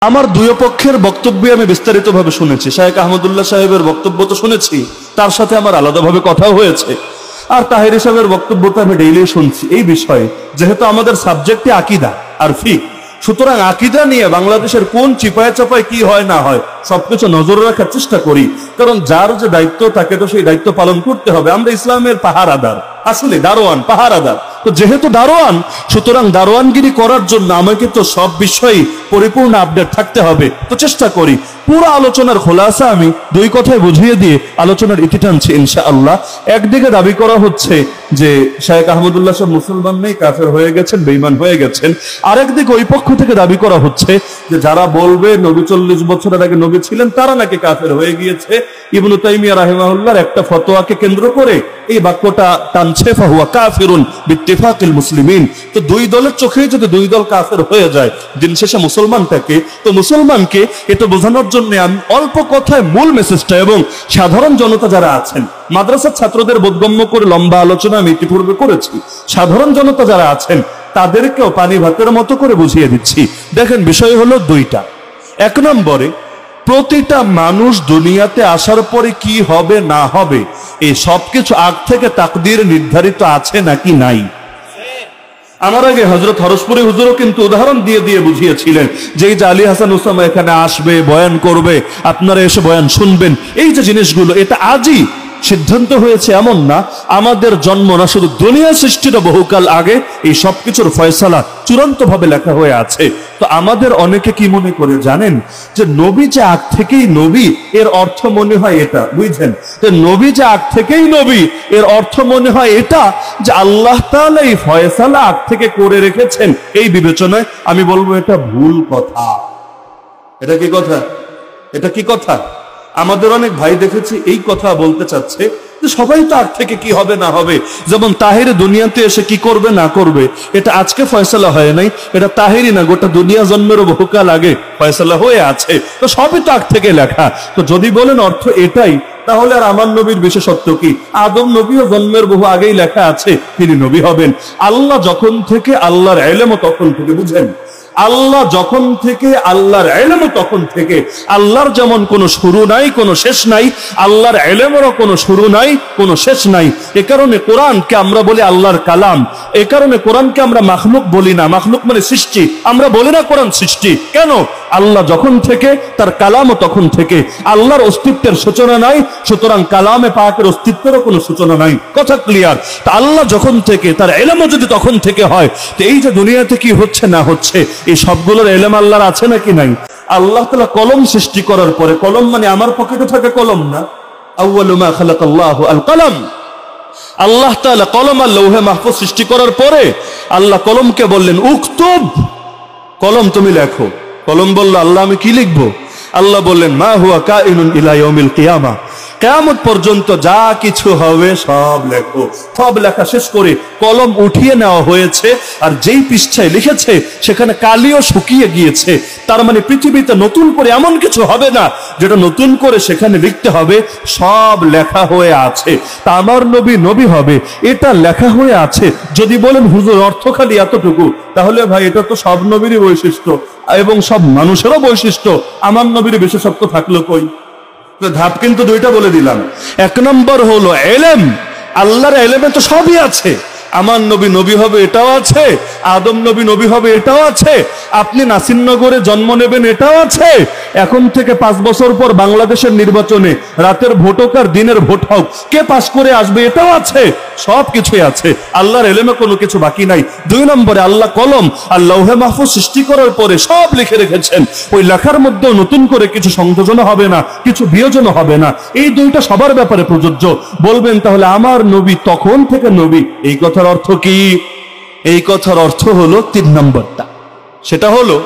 আমার দুই পক্ষের বক্তব্যে আমি বিস্তারিতভাবে শুনেছি। শায়েখ আহমদুল্লাহ সাহেবের বক্তব্য তো শুনেছি, তার সাথে আমার আলাদাভাবে কথাও হয়েছে। আর তাহেরি সাহেবের বক্তব্য তো আমি ডেইলি শুনছি এই বিষয়ে, যেহেতু আমাদের সাবজেক্টে আকীদা আর ফিকহ, সুতরাং আকীদা নিয়ে বাংলাদেশের কোন চিপায় চাপায় কি হয় না হয় সবকিছু নজর রাখার চেষ্টা করি, কারণ যার যে দায়িত্ব তাকে তো সেই দায়িত্ব পালন করতে হবে। আমরা ইসলামের পাহারাদার, আসলে দারোয়ান, পাহারাদার। তো যেহেতু দারোয়ান, সুতরাং দারোয়ানগিরি করার জন্য আমাকে তো সব বিষয়ে পরিপূর্ণ আপডেট থাকতে হবে। তো চেষ্টা করি পুরো আলোচনার খোলাসা আমি দুই কথায় বুঝিয়ে দিয়ে আলোচনার ইতি টানছি ইনশাআল্লাহ। একদিকে দাবি করা হচ্ছে যে শায়েখ আহমদুল্লাহ সাহেব মুসলমান নেই, কাফের হয়ে গেছেন, বেঈমান হয়ে গেছেন। আরেকদিকে ওই পক্ষ থেকে দাবি করা হচ্ছে যে যারা বলবে নবী 40 বছরের আগে নবী ছিলেন তারা নাকি কাফের হয়ে গিয়েছে। ইবনে তাইমিয়া রাহিমাহুল্লাহর একটা ফতোয়াকে কেন্দ্র করে এই বাক্যটা টানছে, ফাহুয়া কাফিরুন বিত্তিফাকিল মুসলিমিন। তো দুই দলের চোখে যদি দুই দল কাফের হয়ে যায়, দিন শেষে মুসলমানটাকে, তো মুসলমানকে এটা বোঝানোর জন্য আমি অল্প কথায় মূল মেসেজটা এবং সাধারণ জনতা যারা আছেন, মাদ্রাসার ছাত্রদের বোধগম্য করে লম্বা আলোচনা আমি ইতিপূর্বে করেছি, সাধারণ জনতা যারা আছেন তাদেরকেও পানি ভাতের মতো করে বুঝিয়ে দিচ্ছি। দেখেন, বিষয় হলো দুইটা। এক নম্বরে, প্রতিটা মানুষ দুনিয়াতে আসার পরে কি হবে না হবে এই সবকিছু আগ থেকে তাকদীর নির্ধারিত আছে নাকি নাই। আমার আগে হযরত হরসপুরি হুজুরও কিন্তু উদাহরণ দিয়ে দিয়ে বুঝিয়েছিলেন যে এই যে আলী হাসান ওসামা এখানে আসবে, বয়ান করবে, আপনারা এসে বয়ান শুনবেন, এই যে জিনিসগুলো এটা আজই সিদ্ধান্ত হয়েছে এমন না, আমাদের জন্ম না, শুধু দুনিয়া সৃষ্টির বহুকাল আগে এই সবকিছুর ফয়সালা চূড়ান্ত ভাবে লেখা হয়ে আছে। তো আমাদের অনেকে কি মনে করে জানেন, যে নবী যে আগ থেকেই নবী এর অর্থ মনে হয় এটা, বুঝছেন, যে নবী যে আগ থেকেই নবী এর অর্থ মনে হয় এটা যে আল্লাহ তাআলা এই ফয়সালা আগ থেকে করে রেখেছেন। এই বিবেচনায় আমি বলবো এটা ভুল কথা। এটা কি কথা? এটা কি কথা? আমাদের অনেক ভাই দেখেছি এই কথা বলতে চাচ্ছে যে সবাই তো আগ থেকে কি হবে না হবে, যেমন তাহের দুনিয়াতে এসে কি করবে না করবে এটা আজকে ফয়সালা হয় নাই, এটা তাহেরই না, গোটা দুনিয়া জন্মেরও বহুকাল আগে ফয়সালা হয়ে আছে। তো সবই তো আগ থেকে লেখা। তো যদি বলেন অর্থ এটাই, তাহলে আর আমার নবীর বিশেষত্ব কি? আদম নবীও জন্মের বহু আগেই লেখা আছে তিনি নবী হবেন। আল্লাহ যখন থেকে আল্লাহর ইলমও তখন থেকে, বুঝেন, আল্লাহ যখন থেকে আল্লাহর ইলমও তখন থেকে। আল্লাহর যেমন কোনো শুরু নাই, কোনো শেষ নাই, আল্লাহর ইলমেরও কোনো শুরু নাই, কোনো শেষ নাই। এ কারণে কোরআনকে আমরা বলি আল্লাহর কালাম। এ কারণে কোরআনকে আমরা মাখলুক বলি না। মাখলুক মানে সৃষ্টি, আমরা বলি না কোরআন সৃষ্টি। কেন? আল্লাহ যখন থেকে তার কালামও তখন থেকে। আল্লাহর অস্তিত্বের সূচনা নাই, সুতরাং কালামে পাকের অস্তিত্বেরও কোনো সূচনা নাই। কথা ক্লিয়ার? তা আল্লাহ যখন থেকে তার ইলমও যদি তখন থেকে হয়, তো এই যে দুনিয়াতে কি হচ্ছে না হচ্ছে এই সবগুলোর ইলম আল্লাহর আছে নাকি নাই? আল্লাহ তাআলা কলম সৃষ্টি করার পরে, কলম মানে আমার পকেটে থাকে কলম না, আউয়ালু মা খালাকাল্লাহু আল কলম। আল্লাহ তাআলা কলম আর লৌহে মাহফুজ সৃষ্টি করার পরে আল্লাহ কলমকে বললেন উকতুব, কলম তুমি লেখো। কলম বলল আল্লাহ আমি কি লিখবো? আল্লাহ বললেন মা হুয়া কাইনুন ইলা ইয়াউমিল কিয়ামা, কিয়ামত পর্যন্ত যা কিছু হবে সব লেখো। সব লেখা শেষ করে কলম উঠিয়ে নেওয়া হয়েছে, আর যেই পৃষ্ঠায় লিখেছে সেখানে কালিও শুকিয়ে গিয়েছে। তার মানে পৃথিবীতে নতুন করে এমন কিছু হবে না যেটা নতুন করে সেখানে লিখতে হবে, সব লেখা হয়ে আছে। তা আমার নবী নবী হবে এটা লেখা হয়ে আছে। যদি বলেন হুজুর অর্থ খালি এতটুকু, তাহলে ভাই এটা তো সব নবীরই বৈশিষ্ট্য এবং সব মানুষেরও বৈশিষ্ট্য, আমার নবীর বিশেষত্ব থাকলো কই? ধাপ কিন্তু দুইটা বলে দিলাম। এক নম্বর হলো ইলম, আল্লাহর ইলমে তো সবই আছে। আমার নবী নবী হবে এটাও আছে, আদম নবী নবী হবে এটাও আছে, আপনি নাসিরনগরে জন্ম নেবেন এটাও আছে, এখন থেকে 5 বছর পর বাংলাদেশের নির্বাচনে রাতের ভোট হোক আর দিনের ভোট হোক কে পাস করে আসবে এটাও আছে, সব কিছুই আছে। আল্লাহর ইলমে কোনো কিছু বাকি নাই। 2 নম্বরে আল্লাহ কলম আর লৌহে মাহফুজ সৃষ্টি করার পরে সব লিখে রেখেছেন। ওই লেখার মধ্যেও নতুন করে কিছু সংযোজন হবে না, কিছু বিয়োজন হবে না। এই দুইটা সবার ব্যাপারে প্রযোজ্য। বলবেন তাহলে আমার নবী তখন থেকে নবী, এই কথার অর্থ কি? এই কথার অর্থ হলো 3 নম্বরটা, সেটা হলো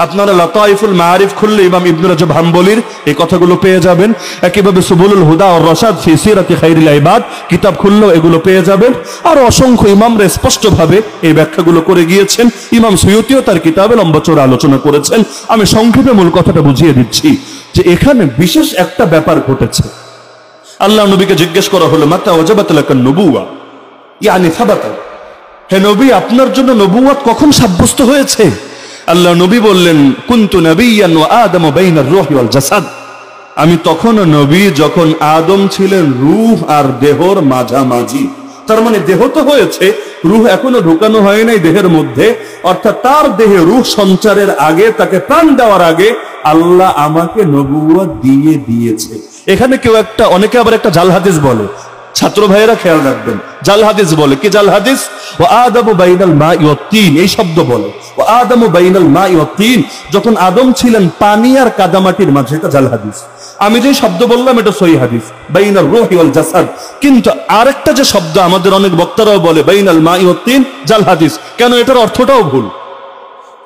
আপনারা লাতাইফুল মাআরিফ খুললে ইমাম ইবনে রাজব হাম্বলির এই কথাগুলো পেয়ে যাবেন। একইভাবে সুবুলুল হুদা ওয়ার রাশাদ ফি সিরাতি খায়রিল ইবাদ কিতাব খুললেও এগুলো পেয়ে যাবেন। আর অসংখ্য ইমামরা স্পষ্টভাবে এই ব্যাখ্যাগুলো করে গিয়েছেন। ইমাম সুয়ুতিও তার কিতাবে লম্বা চওড়া আলোচনা করেছেন। আমি সংক্ষেপে মূল কথাটা বুঝিয়ে দিচ্ছি যে এখানে বিশেষ একটা ব্যাপার ঘটেছে। আল্লাহ নবীকে জিজ্ঞেস করা হলো মাতা ওয়াজাবাত লাকান নবুওয়া ইয়ানি সাবাতা, হে নবী আপনার জন্য নবুয়ত কখন সাব্যস্ত হয়েছে? আল্লাহ নবী বললেন, কুনতু নাবিয়্যান ওয়া আদামু বাইনার রূহি ওয়াল জাসাদ। আমি তখনও নবী যখন আদম ছিলেন রূহ আর দেহর মাঝামাঝি। তার মানে দেহ তো হয়েছে, রূহ এখনো ঢুকানো হয় নাই দেহের মধ্যে, অর্থাৎ তার দেহে রূহ সঞ্চারের আগে, তাকে প্রাণ দেওয়ার আগে আল্লাহ আমাকে নবুয়ত দিয়ে দিয়েছে। এখানে কেউ অনেকে আবার একটা জাল হাদিস বলে, ছাত্র ভাইয়েরা খেয়াল রাখবেন, জাল হাদিস বলে কি? জাল হাদিস ওয়া আদামু বাইনাল মাই ওয়াত তিন, এই শব্দ বলে ওয়া আদামু বাইনাল মাই ওয়াত তিন, যখন আদম ছিলেন পানি আর কাদামাটির মাঝে, এটা জাল হাদিস। আমি যে শব্দ বললাম এটা সহিহ হাদিস, বাইনার রূহি ওয়াল জাসাদ। কিন্তু আরেকটা যে শব্দ আমাদের অনেক বক্তারাও বলে বাইনাল মাই ওয়াত তিন, জাল হাদিস। কেন? এটার অর্থটাও ভুল,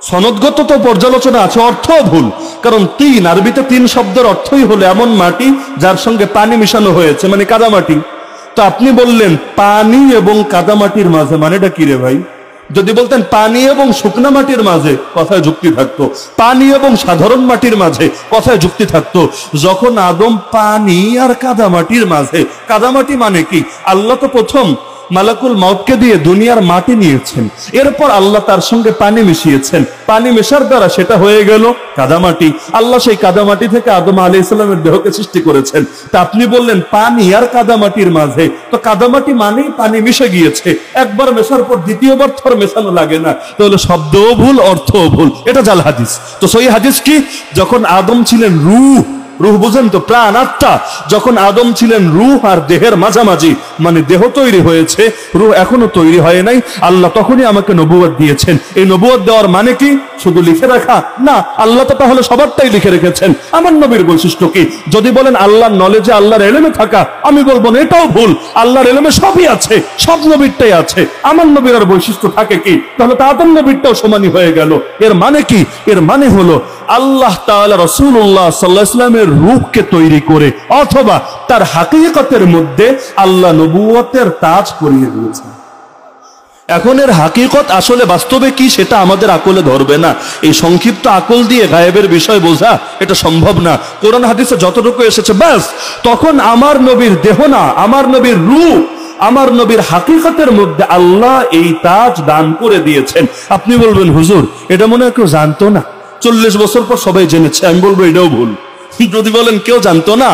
সনদগত তো পর্যালোচনা আছে, অর্থও ভুল। কারণ তিন, আরবিতে তিন শব্দের অর্থই হলো এমন মাটি যার সঙ্গে পানি মিশানো হয়েছে, মানে কাদামাটি। তো আপনি বললেন পানি এবং কাদামাটির মাঝে, মানেটা কি রে ভাই? যদি বলতেন পানি এবং শুকনা মাটির মাঝে, কথায় যুক্তি থাকতো। পানি এবং সাধারণ মাটির মাঝে, কথায় যুক্তি থাকতো। যখন আদম পানি আর কাদামাটির মাঝে, কাদামাটি মানে কি? আল্লাহ তো প্রথম মালাকুল মাউতকে দিয়ে দুনিয়ার মাটি নিয়েছেন, এরপর আল্লাহ তার সঙ্গে পানি মিশিয়েছেন, পানি মেশার দ্বারা সেটা হয়ে গেল কাদামাটি। আল্লাহ সেই কাদামাটি থেকে আদম আলাইহিস সালামের দেহকে সৃষ্টি করেছেন। তা আপনি বললেন পানি আর কাদামাটির মাঝে, তো কাদামাটি মানেই পানি মিশে গিয়েছে, একবার মেশার পর দ্বিতীয়বার থর মেশানো লাগে না, তাহলে শব্দও ভুল, অর্থও ভুল। এটা জাল হাদিস। তো সহিহ হাদিস কি? যখন আদম ছিলেন রূহ, রূহ বুঝেন তো, প্রাণ, আত্মা, যখন আদম ছিলেন রূহ আর দেহের মাঝামাঝি, মানে দেহ তৈরি হয়েছে, রূহ এখনো তৈরি হয় নাই, আল্লাহ তখনই আমাকে নবুয়ত দিয়েছেন। এই নবুয়ত দেওয়ার মানে কি? শুধু লিখে রাখা না, আল্লাহ তো তাহলে সবারটাই লিখে রেখেছেন। আমার নবীর বৈশিষ্ট্য কি? যদি বলেন আল্লাহর নলেজে, আল্লাহর ইলমে থাকা, আমি বলবো না, এটাও ভুল। আল্লাহর ইলমে সবই আছে, সব নবীরটাই আছে। আমার নবীর আর বৈশিষ্ট্য থাকে কি? তাহলে তো আদম নবীরটাও সমানই হয়ে গেল। এর মানে কি? এর মানে হলো আল্লাহ তাআলা রাসূলুল্লাহ সাল্লাল্লাহু আলাইহি ওয়াসাল্লামের রূহকে তৈরি করে অথবা তার হাকিকতের মধ্যে আল্লাহ নবুয়তের তাজ পরিয়ে দিয়েছেন। এখন এর হাকিকত আসলে বাস্তবে কি সেটা আমাদের আকলে ধরবে না। এই সংক্ষিপ্ত আকল দিয়ে গায়েবের বিষয় বোঝা এটা সম্ভব না। কোরআন হাদিসে যতটুকু এসেছে ব্যাস, তখন আমার নবীর দেহ না, আমার নবীর রূহ, আমার নবীর হাকিকতের মধ্যে আল্লাহ এই তাজ দান করে দিয়েছেন। আপনি বলবেন হুজুর এটা মনে হয় কেউ জানতো না, 40 বছর পর সবাই জেনেছে। আমি বলবো এটাও ভুল। যদি বলেন কেউ জানতো না,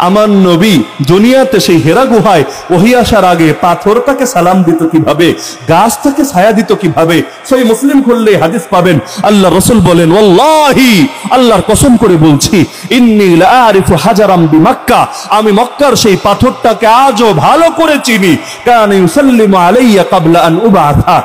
আমার নবী দুনিয়াতে সেই হেরা গুহায় ওহী আসার আগে পাথরটাকে সালাম দিত কিভাবে, গাছটাকে ছায়া দিত কিভাবে, সেই মুসলিম খুললে হাদিস পাবেন। আল্লাহ রাসূল বলেন, ওয়াল্লাহি, আল্লাহর কসম করে বলছি, ইন্নী লাআরিফু হাজারাম বিমক্কা, আমি মক্কার সেই পাথরটাকে আজও ভালো করে চিনি। কানা ইউসাল্লিমু আলাইয়া ক্বাবলা আন উবাথা,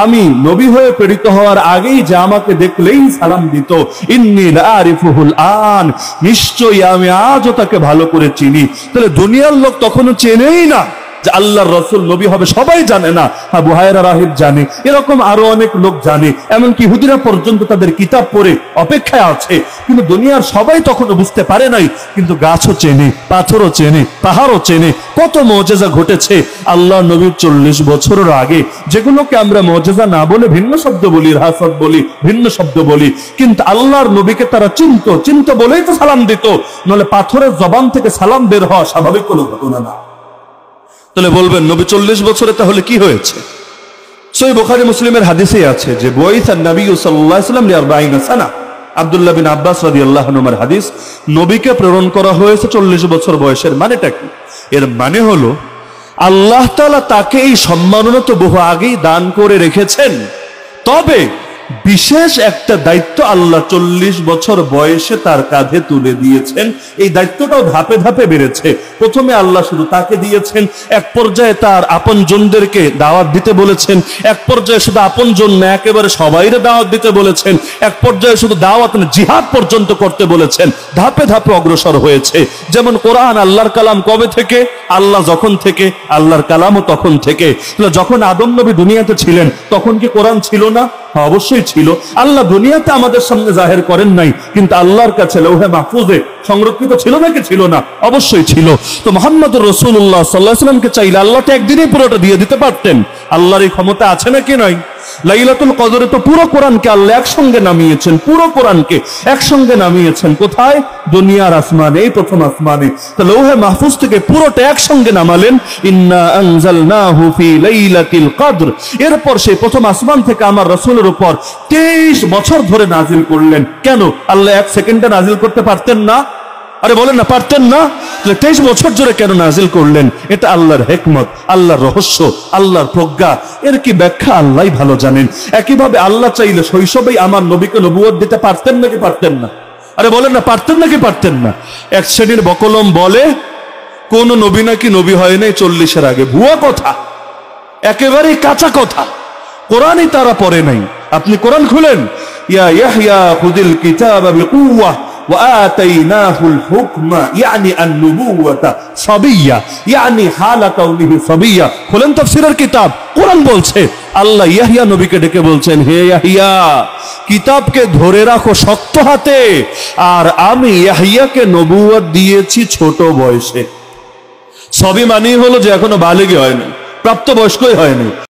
আমি নবী হয়ে প্রেরিত হওয়ার আগেই যে আমাকে দেখলেই সালাম দিত। ইন্নী লাআরিফুহুল আন, নিশ্চয়ই আমি আজও তাকে ভালো করে চিনি। তাহলে দুনিয়ার লোক তখনও চেনেই না যে আল্লাহর রাসূল নবী হবে, সবাই জানে না। হ্যাঁ, বুহায়রা রাহিব জানে, এরকম আরো অনেক লোক জানে, এমনকি ইহুদিরা পর্যন্ত তাদের কিতাব পড়ে অপেক্ষায় আছে। কিন্তু দুনিয়ার সবাই তখনও বুঝতে পারে নাই। কিন্তু গাছও চেনে, পাথরও চেনে, পাহাড়ও চেনে। কত মুজিজা ঘটেছে আল্লাহ নবীর 40 বছরের আগে, যেগুলোকে আমরা মুজিজা না বলে ভিন্ন শব্দ বলি, রাহাসাত বলি, ভিন্ন শব্দ বলি। কিন্তু আল্লাহর নবীকে তারা চিনত বলেই তো সালাম দিত, নলে পাথরের জবান থেকে সালাম বের হওয়া স্বাভাবিক কোনো ঘটনা না। তাহলে বলবেন নবী 40 বছরে তাহলে কি হয়েছে? সহিহ বুখারী মুসলিমের হাদিসে আছে যে বুইসান নবী সাল্লাল্লাহু আলাইহি ওয়াসাল্লাম লি40 সানা। আব্দুল্লাহ বিন আব্বাস রাদিয়াল্লাহু আনহুর হাদিস, নবীকে প্রেরণ করা হয়েছে 40 বছর বয়সের। মানেটা কি? এর মানে হলো আল্লাহ তাআলা তাকে এই সম্মাননা তো বহু আগেই দান করে রেখেছেন, তবে বিশেষ একটা দায়িত্ব আল্লাহ 40 বছর বয়সে তার কাঁধে তুলে দিয়েছেন। এই দায়িত্বটাও ধাপে ধাপে বেড়েছে। প্রথমে আল্লাহ শুধু তাকে দিয়েছেন, এক পর্যায়ে তার আপনজনদেরকে দাওয়াত দিতে বলেছেন, এক পর্যায়ে শুধু আপনজন না একেবারে সবাইরে দাওয়াত দিতে বলেছেন, এক পর্যায়ে শুধু দাওয়াত না জিহাদ পর্যন্ত করতে বলেছেন। ধাপে ধাপে অগ্রসর হয়েছে। যেমন কোরআন আল্লাহর কালাম কবে থেকে? আল্লাহ যখন থেকে, আল্লাহর কালামও তখন থেকে। যখন আদম নবী দুনিয়াতে ছিলেন তখন কি কোরআন ছিল না? অবশ্যই ছিল। আল্লাহ দুনিয়াতে আমাদের সামনে জাহের করেন নাই, কিন্তু আল্লাহর কাছে লৌহে মাহফুজে সংরক্ষিত ছিল নাকি ছিল না? অবশ্যই ছিল। তো মুহাম্মদুর রাসূলুল্লাহ সাল্লাল্লাহু আলাইহি ওয়াসাল্লামকে চাইলে আল্লাহ তো একদিনেই পুরোটা দিয়ে দিতে পারতেন। আল্লাহর এই ক্ষমতা আছে নাকি নয়? লাইলাতুল কদরে তো পুরো কোরআনকে আল্লাহ একসঙ্গে নামিয়েছেন, পুরো কোরআনকে একসঙ্গে নামিয়েছেন। কোথায়? দুনিয়ার আসমানে, এই প্রথম আসমানে। তো লৌহে মাহফুজ থেকে পুরোটা একসঙ্গে নামালেন, ইন্না আনজালনাহু ফি লাইলাতিল কদর। এরপর সেই প্রথম আসমান থেকে আমার রাসূলের উপর 23 বছর ধরে নাজিল করলেন। কেন? আল্লাহ এক সেকেন্ডে নাজিল করতে পারতেন না? আরে বলেন না, পারতেন না? 23 বছর ধরে কেন নাজিল করলেন? এটা আল্লাহর হিকমত, আল্লাহর রহস্য, আল্লাহর প্রজ্ঞা। এর কি ব্যাখ্যা আল্লাহই ভালো জানেন। একইভাবে আল্লাহ চাইলে শৈশবেই আমার নবীকে নবুয়ত দিতে পারতেন নাকি পারতেন না? আরে বলেন না, পারতেন নাকি পারতেন না? এক শ্রেণীর বকলম বলে কোন নবী নাকি নবী হয় নাই 40-এর আগে। ভুয়া কথা, একেবারেই কাঁচা কথা। কোরআনই তারা পড়ে নাই। আপনি কোরআন খুলেন, ইয়া ইয়াহইয়া খুযিল কিতাবা বিকুওয়া وآتيناه الحكم يعني النبوة صبيا يعني حال كونه صبيا। খুলেন তাফসীরের কিতাব, কোরআন বলছে আল্লাহ ইয়াহইয়া নবীকে ডেকে বলছেন, হে ইয়াহইয়া, কিতাবকে ধরে রাখো শক্ত হাতে, আর আমি ইয়াহইয়াকে নবুয়ত দিয়েছি ছোট বয়সে। সবই মানেই হলো যে এখনো বালিগ হয়নি, প্রাপ্তবয়স্কই হয়নি।